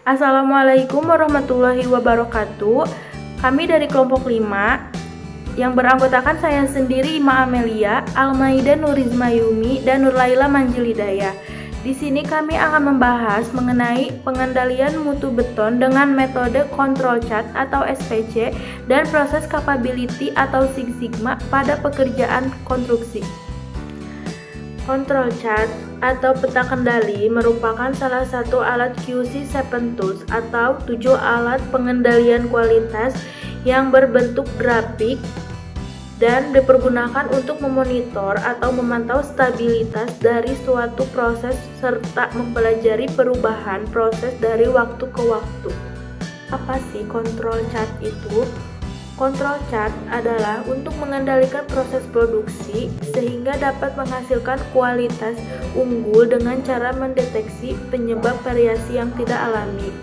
Assalamualaikum warahmatullahi wabarakatuh. Kami dari kelompok 5 yang beranggotakan saya sendiri, Ima Amelia, Almaida Nurizma Yumi, dan Nurlaila Manjilidaya. Di sini kami akan membahas mengenai pengendalian mutu beton dengan metode Control Chart atau SPC dan proses capability atau Six Sigma pada pekerjaan konstruksi. Control Chart atau peta kendali merupakan salah satu alat QC 7 tools atau 7 alat pengendalian kualitas yang berbentuk grafik dan dipergunakan untuk memonitor atau memantau stabilitas dari suatu proses serta mempelajari perubahan proses dari waktu ke waktu. Apa sih control chart itu? Control chart adalah untuk mengendalikan proses produksi sehingga dapat menghasilkan kualitas unggul dengan cara mendeteksi penyebab variasi yang tidak alami.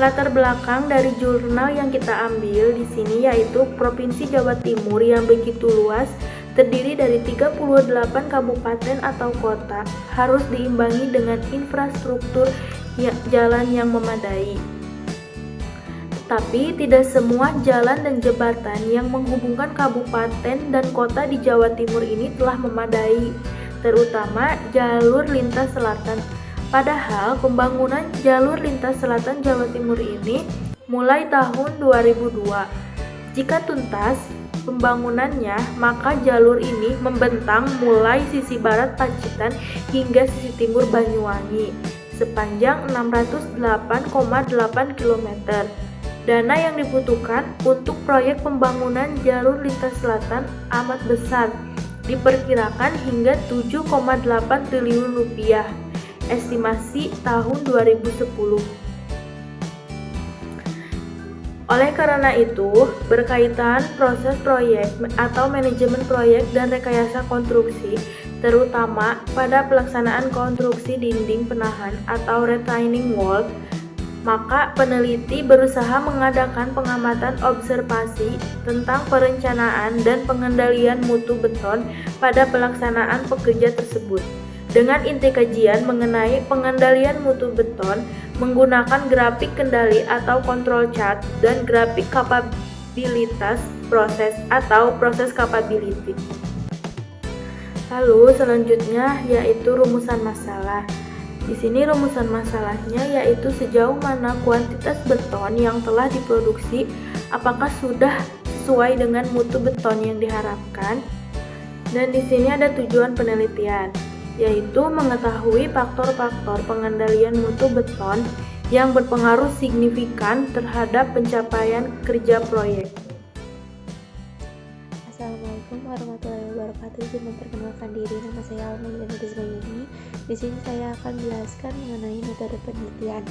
Latar belakang dari jurnal yang kita ambil di sini yaitu Provinsi Jawa Timur yang begitu luas, terdiri dari 38 kabupaten atau kota, harus diimbangi dengan infrastruktur jalan yang memadai. Tapi tidak semua jalan dan jembatan yang menghubungkan kabupaten dan kota di Jawa Timur ini telah memadai, terutama jalur lintas selatan. Padahal pembangunan jalur lintas selatan Jawa Timur ini mulai tahun 2002. Jika tuntas pembangunannya, maka jalur ini membentang mulai sisi barat Pacitan hingga sisi timur Banyuwangi, sepanjang 608,8 km. Dana yang dibutuhkan untuk proyek pembangunan jalur lintas selatan amat besar, diperkirakan hingga 7,8 triliun rupiah, estimasi tahun 2010. Oleh karena itu, berkaitan proses proyek atau manajemen proyek dan rekayasa konstruksi, terutama pada pelaksanaan konstruksi dinding penahan atau retaining wall, maka peneliti berusaha mengadakan pengamatan observasi tentang perencanaan dan pengendalian mutu beton pada pelaksanaan pekerja tersebut. Dengan inti kajian mengenai pengendalian mutu beton menggunakan grafik kendali atau control chart dan grafik kapabilitas proses atau proses capability. Lalu selanjutnya yaitu rumusan masalah. Di sini rumusan masalahnya yaitu sejauh mana kuantitas beton yang telah diproduksi apakah sudah sesuai dengan mutu beton yang diharapkan. Dan di sini ada tujuan penelitian, yaitu mengetahui faktor-faktor pengendalian mutu beton yang berpengaruh signifikan terhadap pencapaian kerja proyek. Assalamualaikum warahmatullahi wabarakatuh. Izin memperkenalkan diri, nama saya Almaida Nurizma Yumi. Di sini saya akan menjelaskan mengenai metode penelitian.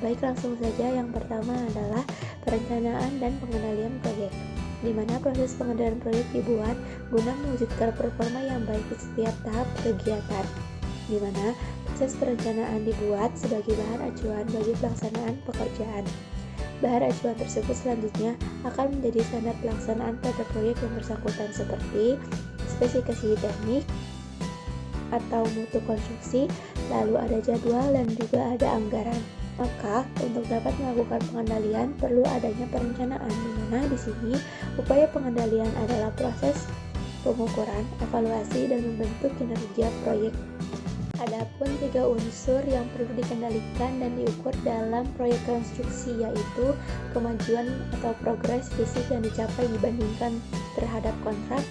Baik, langsung saja. Yang pertama adalah perencanaan dan pengendalian proyek, di mana proses pengendalian proyek dibuat guna mewujudkan performa yang baik di setiap tahap kegiatan, di mana proses perencanaan dibuat sebagai bahan acuan bagi pelaksanaan pekerjaan. Bahan acuan tersebut selanjutnya akan menjadi standar pelaksanaan pada proyek yang bersangkutan seperti spesifikasi teknik atau mutu konstruksi, lalu ada jadwal dan juga ada anggaran. Maka untuk dapat melakukan pengendalian perlu adanya perencanaan, di mana di sini upaya pengendalian adalah proses pengukuran, evaluasi, dan membentuk kinerja proyek. Adapun 3 unsur yang perlu dikendalikan dan diukur dalam proyek konstruksi yaitu kemajuan atau progres fisik yang dicapai dibandingkan terhadap kontrak,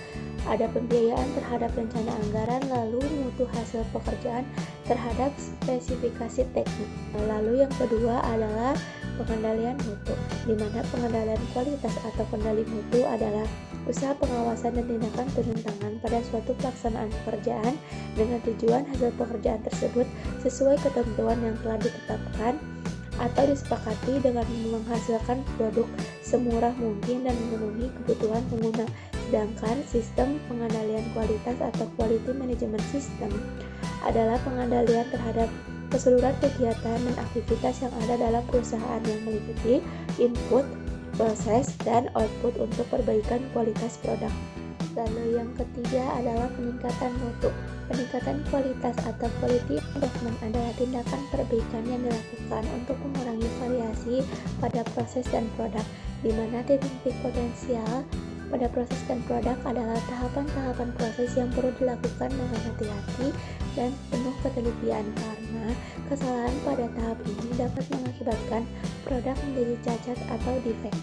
ada pembiayaan terhadap rencana anggaran, lalu mutu hasil pekerjaan terhadap spesifikasi teknik. Lalu yang kedua adalah pengendalian mutu, di mana pengendalian kualitas atau kendali mutu adalah usaha pengawasan dan tindakan turun tangan pada suatu pelaksanaan pekerjaan dengan tujuan hasil pekerjaan tersebut sesuai ketentuan yang telah ditetapkan atau disepakati dengan menghasilkan produk semurah mungkin dan memenuhi kebutuhan pengguna. Sedangkan sistem pengendalian kualitas atau quality management system adalah pengendalian terhadap keseluruhan kegiatan dan aktivitas yang ada dalam perusahaan yang meliputi input, proses, dan output untuk perbaikan kualitas produk. Lalu yang ketiga adalah peningkatan mutu. Peningkatan kualitas atau quality improvement adalah tindakan perbaikan yang dilakukan untuk mengurangi variasi pada proses dan produk, di mana titik potensial pada proses dan produk adalah tahapan-tahapan proses yang perlu dilakukan dengan hati-hati dan penuh ketelitian, karena kesalahan pada tahap ini dapat mengakibatkan produk menjadi cacat atau defect.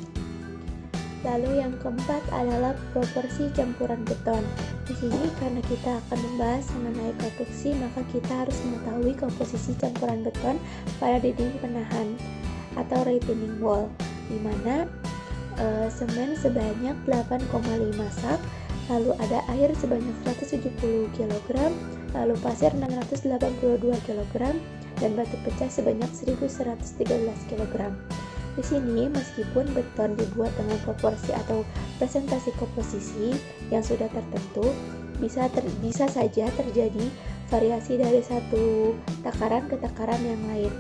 Lalu yang keempat adalah proporsi campuran beton. Di sini karena kita akan membahas mengenai konstruksi, maka kita harus mengetahui komposisi campuran beton pada dinding penahan atau retaining wall, di mana semen sebanyak 8,5 sak, lalu ada air sebanyak 170 kg, lalu pasir 682 kg, dan batu pecah sebanyak 1113 kg. Di sini meskipun beton dibuat dengan proporsi atau presentasi komposisi yang sudah tertentu, bisa saja terjadi variasi dari satu takaran ke takaran yang lain.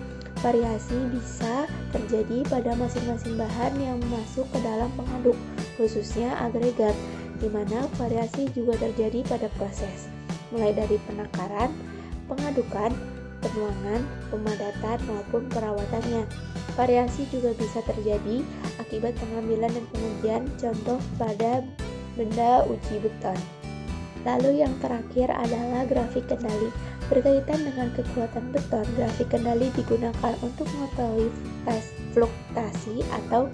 Variasi bisa terjadi pada masing-masing bahan yang masuk ke dalam pengaduk, khususnya agregat, di mana variasi juga terjadi pada proses, mulai dari penakaran, pengadukan, penuangan, pemadatan, maupun perawatannya. Variasi juga bisa terjadi akibat pengambilan dan pengujian contoh pada benda uji beton. Lalu yang terakhir adalah grafik kendali. Berkaitan dengan kekuatan beton, grafik kendali digunakan untuk mengetahui fluktuasi atau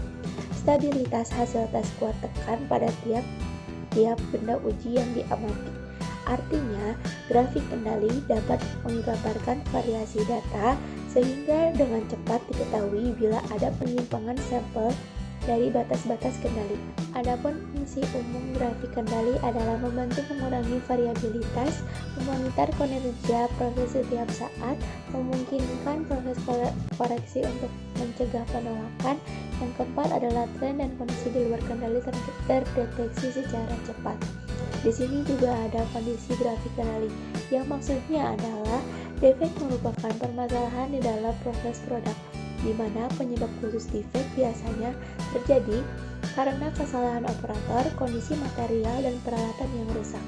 stabilitas hasil tes kuat tekan pada tiap benda uji yang diamati. Artinya, grafik kendali dapat menggambarkan variasi data sehingga dengan cepat diketahui bila ada penyimpangan sampel dari batas-batas kendali. Adapun fungsi umum grafik kendali adalah membantu mengurangi variabilitas, memonitor kinerja proses setiap saat, memungkinkan proses koreksi untuk mencegah penolakan. Yang keempat adalah tren dan kondisi di luar kendali terdeteksi secara cepat. Di sini juga ada kondisi grafik kendali, yang maksudnya adalah defek merupakan permasalahan di dalam proses produk, di mana penyebab khusus defek biasanya terjadi karena kesalahan operator, kondisi material, dan peralatan yang rusak.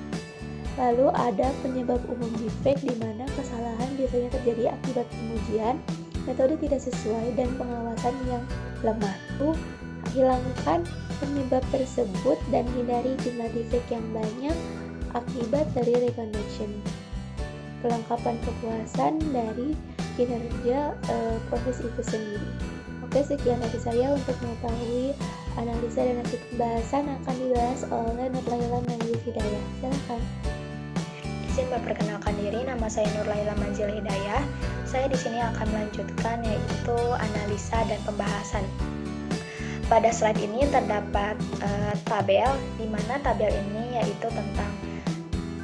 Lalu ada penyebab umum defek, di mana kesalahan biasanya terjadi akibat pengujian, metode tidak sesuai, dan pengawasan yang lemah. Hilangkan penyebab tersebut dan hindari jumlah defek yang banyak akibat dari reconnection. Kelengkapan kepuasan dari kinerja proses itu sendiri. Oke, sekian dari saya untuk mengetahui analisa dan nanti pembahasan akan dibahas oleh Nurlaila Manjil Hidayah. Silakan. Izin memperkenalkan diri, nama saya Nurlaila Manjil Hidayah. Saya di sini akan melanjutkan yaitu analisa dan pembahasan. Pada slide ini terdapat tabel, di mana tabel ini yaitu tentang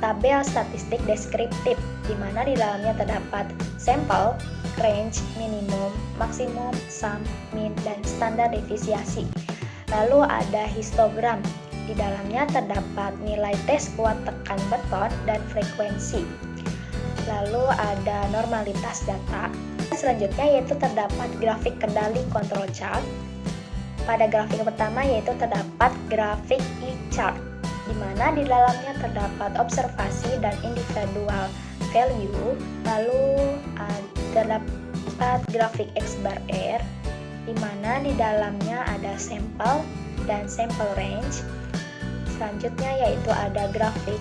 tabel statistik deskriptif, di mana di dalamnya terdapat sampel, range, minimum, maksimum, sum, min, dan standar defisiasi. Lalu ada histogram, di dalamnya terdapat nilai tes kuat tekan beton dan frekuensi. Lalu ada normalitas data. Selanjutnya yaitu terdapat grafik kendali control chart. Pada grafik pertama yaitu terdapat grafik E-chart, di mana di dalamnya terdapat observasi dan individual value. Lalu terdapat grafik X bar R, di mana di dalamnya ada sampel dan sampel range. Selanjutnya yaitu ada grafik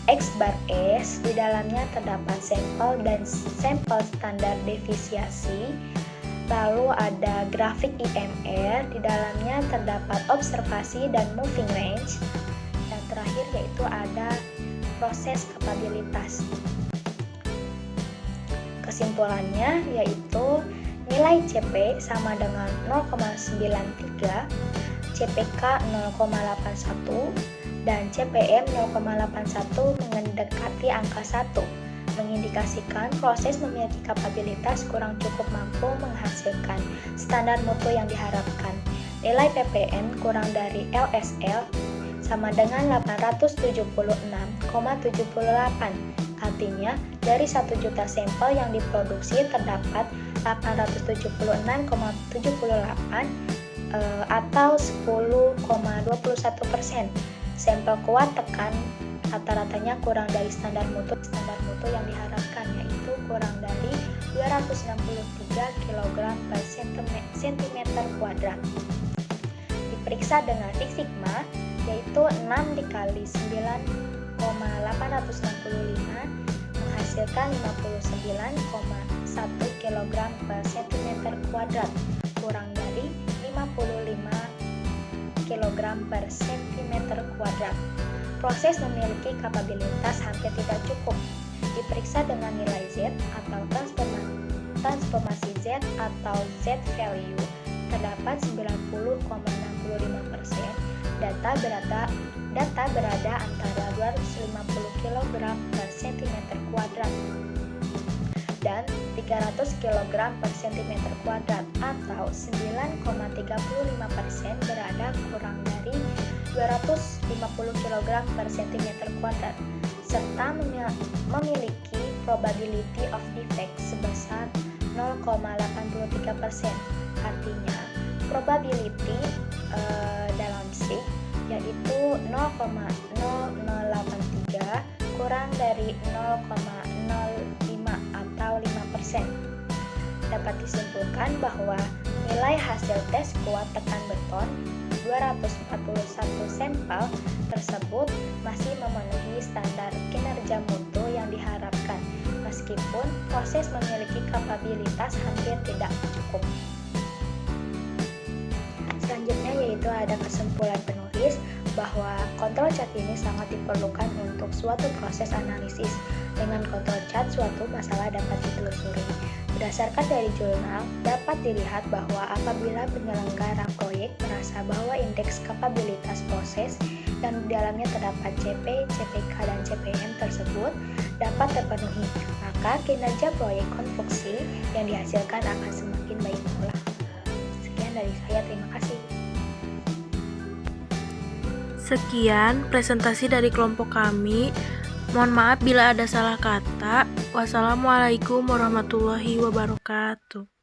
X bar S, di dalamnya terdapat sampel dan sampel standar defisiasi. Lalu ada grafik IMR, di dalamnya terdapat observasi dan moving range. Dan terakhir yaitu ada proses kapabilitas. Kesimpulannya yaitu nilai CP sama dengan 0,93, CPK 0,81, dan CPM 0,81 mendekati angka 1. Mengindikasikan proses memiliki kapabilitas kurang cukup mampu menghasilkan standar mutu yang diharapkan. Nilai PPM kurang dari LSL sama dengan 876,78. Artinya, dari 1 juta sampel yang diproduksi terdapat 876,78 atau 10,21% sampel kuat tekan rata-ratanya kurang dari standar mutu yang diharapkan, yaitu kurang dari 263 kg per cm². Diperiksa dengan Six Sigma, yaitu 6 dikali 9,865 menghasilkan 59,1 kg per cm², kurang dari 55 kg per cm². Proses memiliki kapabilitas hampir tidak cukup. Diperiksa dengan nilai Z atau transformasi Z atau Z value, terdapat 90,65%. Data berada antara 250 kg per cm² dan 300 kg per cm² atau 9,35% berada kurang dari 250 kg per cm², serta memiliki probability of defect sebesar 0,83%. Artinya, probability dalam SIG yaitu 0,0083 kurang dari 0,05 atau 5%. Dapat disimpulkan bahwa nilai hasil tes kuat tekan beton 241 sampel tersebut masih memenuhi standar kinerja mutu yang diharapkan, meskipun proses memiliki kapabilitas hampir tidak cukup. Selanjutnya yaitu ada kesimpulan penulis bahwa kontrol cat ini sangat diperlukan untuk suatu proses analisis. Dengan kontrol cat, suatu masalah dapat ditelusuri. Berdasarkan dari jurnal, dapat dilihat bahwa apabila penyelenggara proyek merasa bahwa indeks kapabilitas proses dan di dalamnya terdapat CP, CPK, dan CPM tersebut dapat terpenuhi, maka kinerja proyek konstruksi yang dihasilkan akan semakin baik pula. Sekian dari saya, terima kasih. Sekian presentasi dari kelompok kami. Mohon maaf bila ada salah kata. Wassalamualaikum warahmatullahi wabarakatuh.